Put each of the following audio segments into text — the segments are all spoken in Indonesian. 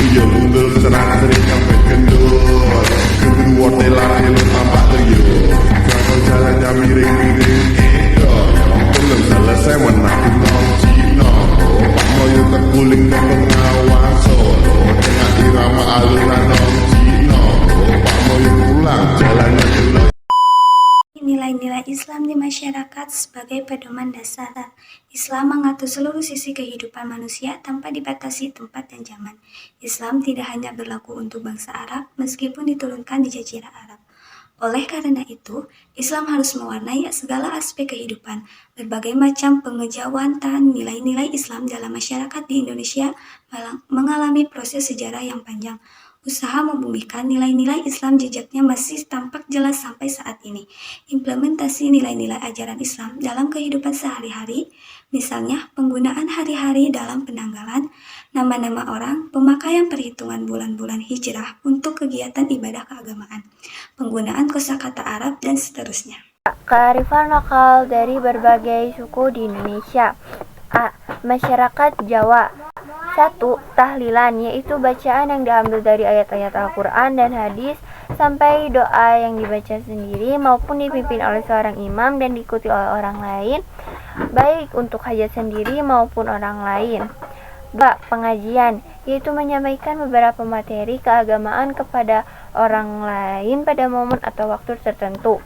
tuyul unggul serang sering sampai kendor. Kedua telar elok tampak tuyul. Kalau jalannya miring-miring edor. Belum selesai menakin nong Cino. Pak Moyo terguling dan pengawan solo. Dengan irama alunan nong Cino. Pak Moyo pulang jalannya gelap. Nilai-nilai Islam di masyarakat sebagai pedoman dasar. Islam mengatur seluruh sisi kehidupan manusia tanpa dibatasi tempat dan zaman. Islam tidak hanya berlaku untuk bangsa Arab meskipun diturunkan di Jazirah Arab. Oleh karena itu, Islam harus mewarnai segala aspek kehidupan. Berbagai macam pengejawatan nilai-nilai Islam dalam masyarakat di Indonesia mengalami proses sejarah yang panjang. Usaha membumikan nilai-nilai Islam jejaknya masih tampak jelas sampai saat ini. Implementasi nilai-nilai ajaran Islam dalam kehidupan sehari-hari, misalnya penggunaan hari-hari dalam penanggalan, nama-nama orang, pemakaian perhitungan bulan-bulan hijrah untuk kegiatan ibadah keagamaan, penggunaan kosakata Arab, dan seterusnya. Kearifan lokal dari berbagai suku di Indonesia. A. Masyarakat Jawa. 1. Tahlilan, yaitu bacaan yang diambil dari ayat-ayat Al-Quran dan hadis sampai doa yang dibaca sendiri maupun dipimpin oleh seorang imam dan diikuti oleh orang lain, baik untuk hajat sendiri maupun orang lain. 2. Pengajian, yaitu menyampaikan beberapa materi keagamaan kepada orang lain pada momen atau waktu tertentu,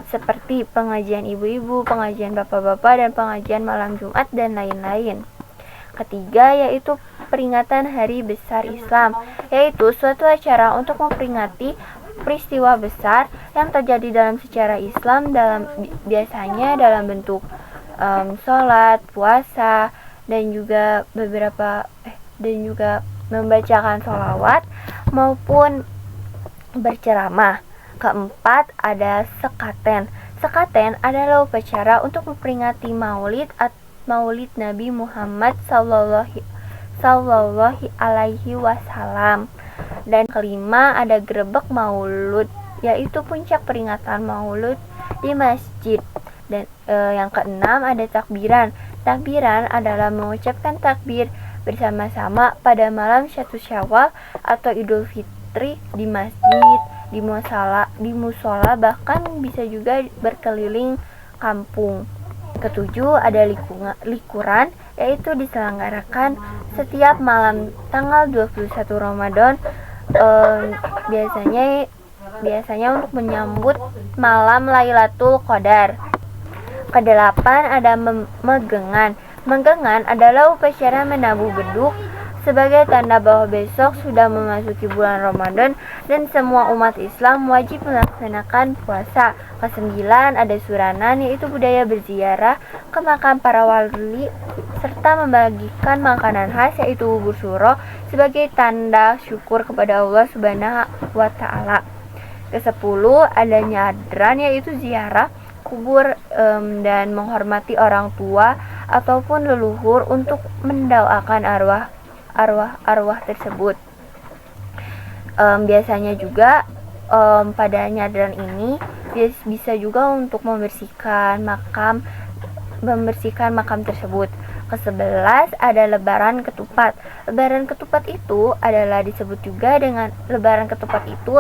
seperti pengajian ibu-ibu, pengajian bapak-bapak, dan pengajian malam Jumat, dan lain-lain. Ketiga, yaitu peringatan Hari Besar Islam, yaitu suatu acara untuk memperingati peristiwa besar yang terjadi dalam sejarah Islam biasanya dalam bentuk sholat, puasa, dan juga membacakan sholawat maupun berceramah. Keempat, ada sekaten. Sekaten adalah upacara untuk memperingati Maulid Nabi Muhammad sallallahu alaihi wasallam. Dan kelima, ada grebek maulud, yaitu puncak peringatan maulud di masjid. Dan yang keenam, ada takbiran. Takbiran adalah mengucapkan takbir bersama-sama pada malam 1 Syawal atau Idul Fitri di masjid, di musola, bahkan bisa juga berkeliling kampung. Ketujuh, ada likuran, yaitu diselenggarakan setiap malam tanggal 21 Ramadan, biasanya untuk menyambut malam Lailatul Qadar. Kedelapan, ada megengan. Megengan adalah upacara menabuh beduk sebagai tanda bahwa besok sudah memasuki bulan Ramadan dan semua umat Islam wajib melaksanakan puasa. Kesembilan, ada suranan, yaitu budaya berziarah ke makam para wali serta membagikan makanan khas, yaitu bubur suro, sebagai tanda syukur kepada Allah Subhanahu wa Ta'ala. Kesepuluh, ada nyadran, yaitu ziarah kubur dan menghormati orang tua ataupun leluhur untuk mendoakan arwah tersebut. Biasanya juga pada nyadran ini bisa juga untuk membersihkan makam tersebut. Ke-11, ada lebaran ketupat. Lebaran ketupat itu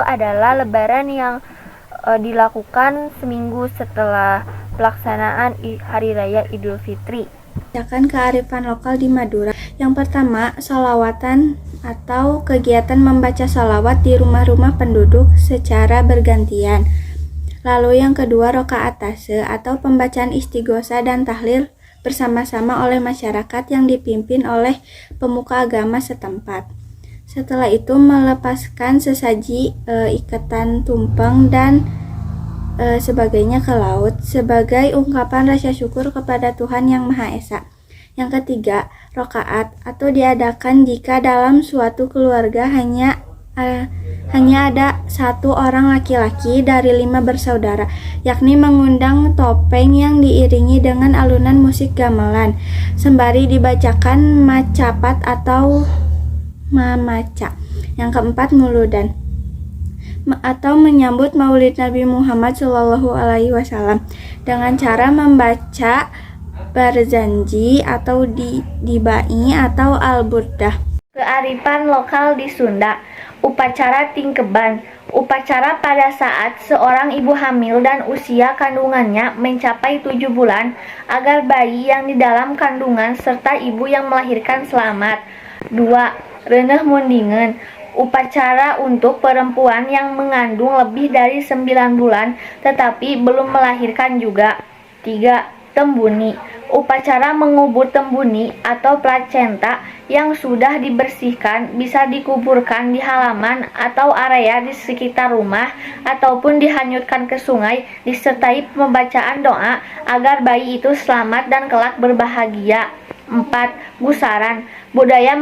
adalah lebaran yang dilakukan seminggu setelah pelaksanaan Hari Raya Idul Fitri. Berdasarkan kearifan lokal di Madura. Yang pertama, sholawatan atau kegiatan membaca sholawat di rumah-rumah penduduk secara bergantian. Lalu yang kedua, rokaat tase atau pembacaan istighosa dan tahlil bersama-sama oleh masyarakat yang dipimpin oleh pemuka agama setempat. Setelah itu melepaskan sesaji, ikatan tumpeng dan sebagainya ke laut sebagai ungkapan rasa syukur kepada Tuhan Yang Maha Esa. Yang ketiga, rokaat atau diadakan jika dalam suatu keluarga hanya ada satu orang laki-laki dari 5 bersaudara, yakni mengundang topeng yang diiringi dengan alunan musik gamelan, sembari dibacakan macapat atau mamaca. Yang keempat, muludan atau menyambut Maulid Nabi Muhammad Shallallahu Alaihi Wasallam dengan cara membaca barzanji atau dibai atau al-burdah. kearifan lokal di Sunda. Upacara tingkeban. Upacara pada saat seorang ibu hamil dan usia kandungannya mencapai 7 bulan agar bayi yang di dalam kandungan serta ibu yang melahirkan selamat. 2. Reuneuh mundingeun. Upacara untuk perempuan yang mengandung lebih dari 9 bulan tetapi belum melahirkan juga. 3. Tembuni. Upacara mengubur tembuni atau plasenta yang sudah dibersihkan bisa dikuburkan di halaman atau area di sekitar rumah ataupun dihanyutkan ke sungai disertai pembacaan doa agar bayi itu selamat dan kelak berbahagia. 4. Gusaran. Budaya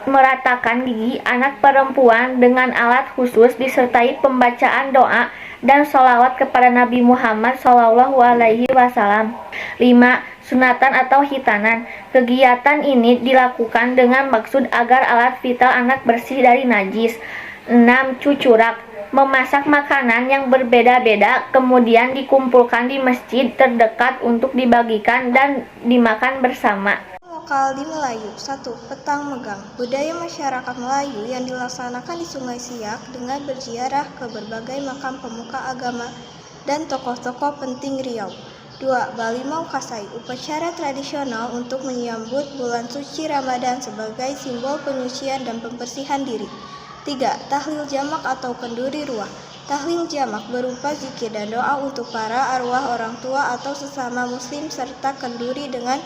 meratakan gigi anak perempuan dengan alat khusus disertai pembacaan doa dan sholawat kepada Nabi Muhammad SAW. 5. Sunatan atau hitanan. Kegiatan ini dilakukan dengan maksud agar alat vital anak bersih dari najis. 6. Cucurak. Memasak makanan yang berbeda-beda kemudian dikumpulkan di masjid terdekat untuk dibagikan dan dimakan bersama. Lokal di Melayu. 1. Petang Megang. Budaya masyarakat Melayu yang dilaksanakan di Sungai Siak dengan berziarah ke berbagai makam pemuka agama dan tokoh-tokoh penting Riau. 2. Balimau Kasai. Upacara tradisional untuk menyambut bulan suci Ramadan sebagai simbol penyucian dan pembersihan diri. 3. Tahlil jamak atau kenduri ruah. Tahlil jamak berupa zikir dan doa untuk para arwah orang tua atau sesama muslim serta kenduri dengan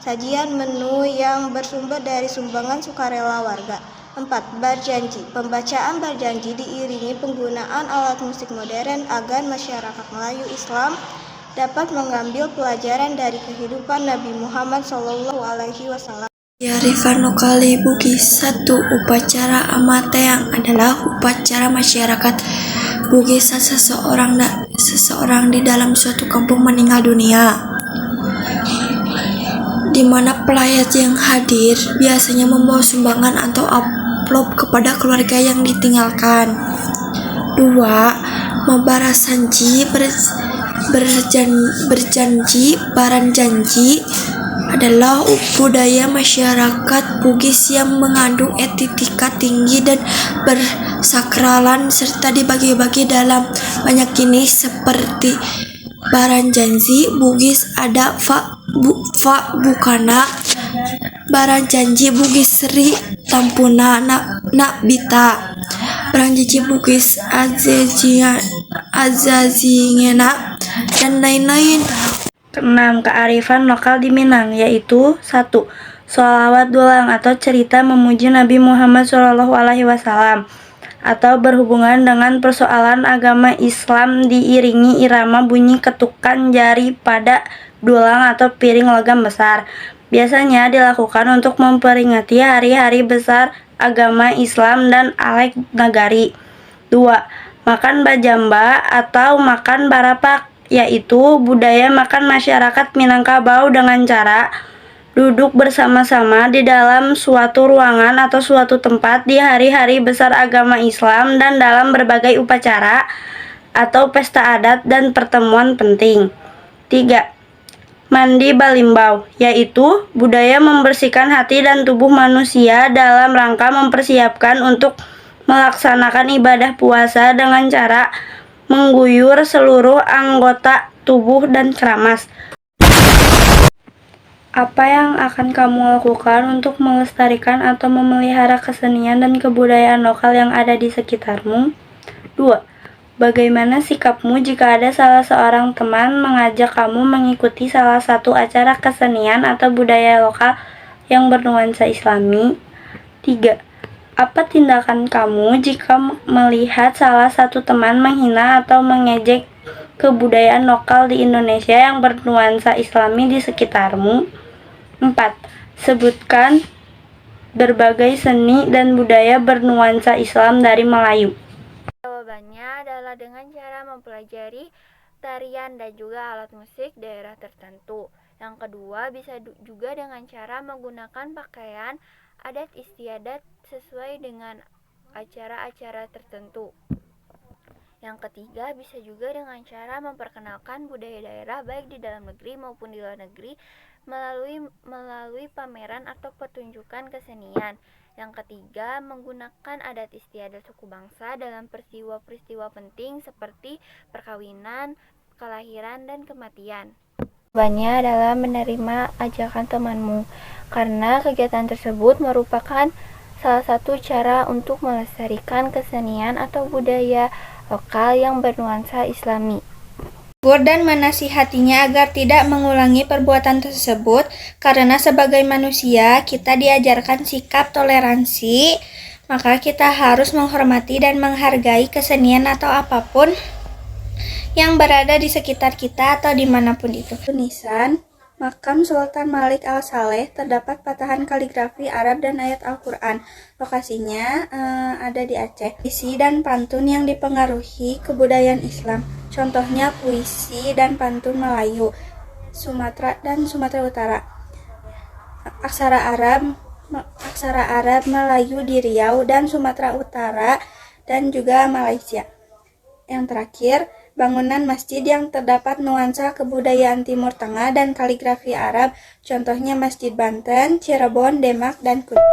sajian menu yang bersumber dari sumbangan sukarela warga. 4. Berjanji. Pembacaan berjanji diiringi penggunaan alat musik modern agar masyarakat Melayu Islam dapat mengambil pelajaran dari kehidupan Nabi Muhammad SAW. Kearifan lokal di Bugis. 1. Upacara Amateang adalah upacara masyarakat Bugis saat seseorang di dalam suatu kampung meninggal dunia, di mana pelayat yang hadir biasanya membawa sumbangan atau amplop kepada keluarga yang ditinggalkan. 2. Membarasanji berjanji. Baranjanji adalah budaya masyarakat Bugis yang mengandung etika tinggi dan bersakralan serta dibagi-bagi dalam banyak jenis seperti baranjanji Bugis ada bukana, baranjanji Bugis Sri Tampuna nak bita, baranjanji Bugis azazingena dan lain-lain. 6. Kearifan lokal di Minang, yaitu 1. Sholawat dulang atau cerita memuji Nabi Muhammad SAW atau berhubungan dengan persoalan agama Islam diiringi irama bunyi ketukan jari pada dulang atau piring logam besar. Biasanya dilakukan untuk memperingati hari-hari besar agama Islam dan Alek Nagari. 2. Makan bajamba atau makan barapak, yaitu budaya makan masyarakat Minangkabau dengan cara duduk bersama-sama di dalam suatu ruangan atau suatu tempat di hari-hari besar agama Islam dan dalam berbagai upacara atau pesta adat dan pertemuan penting. 3. Mandi balimbau, yaitu budaya membersihkan hati dan tubuh manusia dalam rangka mempersiapkan untuk melaksanakan ibadah puasa dengan cara mengguyur seluruh anggota tubuh dan keramas. Apa yang akan kamu lakukan untuk melestarikan atau memelihara kesenian dan kebudayaan lokal yang ada di sekitarmu? 2. Bagaimana sikapmu jika ada salah seorang teman mengajak kamu mengikuti salah satu acara kesenian atau budaya lokal yang bernuansa Islami? 3. Apa tindakan kamu jika melihat salah satu teman menghina atau mengejek kebudayaan lokal di Indonesia yang bernuansa Islami di sekitarmu? 4. Sebutkan berbagai seni dan budaya bernuansa Islam dari Melayu. Jawabannya adalah dengan cara mempelajari tarian dan juga alat musik daerah tertentu. Yang kedua, bisa juga dengan cara menggunakan pakaian adat istiadat sesuai dengan acara-acara tertentu. Yang ketiga, bisa juga dengan cara memperkenalkan budaya daerah baik di dalam negeri maupun di luar negeri melalui pameran atau pertunjukan kesenian. Yang ketiga, menggunakan adat istiadat suku bangsa dalam peristiwa-peristiwa penting seperti perkawinan, kelahiran, dan kematian. Jawabannya adalah menerima ajakan temanmu, karena kegiatan tersebut merupakan salah satu cara untuk melestarikan kesenian atau budaya lokal yang bernuansa Islami. Dan menasihatinya agar tidak mengulangi perbuatan tersebut, karena sebagai manusia kita diajarkan sikap toleransi, maka kita harus menghormati dan menghargai kesenian atau apapun yang berada di sekitar kita atau dimanapun itu. Tulisan Makam Sultan Malik Al-Saleh terdapat patahan kaligrafi Arab dan ayat Al-Quran. Lokasinya ada di Aceh. Puisi dan pantun yang dipengaruhi kebudayaan Islam. Contohnya puisi dan pantun Melayu, Sumatera dan Sumatera Utara. Aksara Arab Melayu di Riau dan Sumatera Utara dan juga Malaysia. Yang terakhir, bangunan masjid yang terdapat nuansa kebudayaan Timur Tengah dan kaligrafi Arab, contohnya Masjid Banten, Cirebon, Demak, dan Kudus.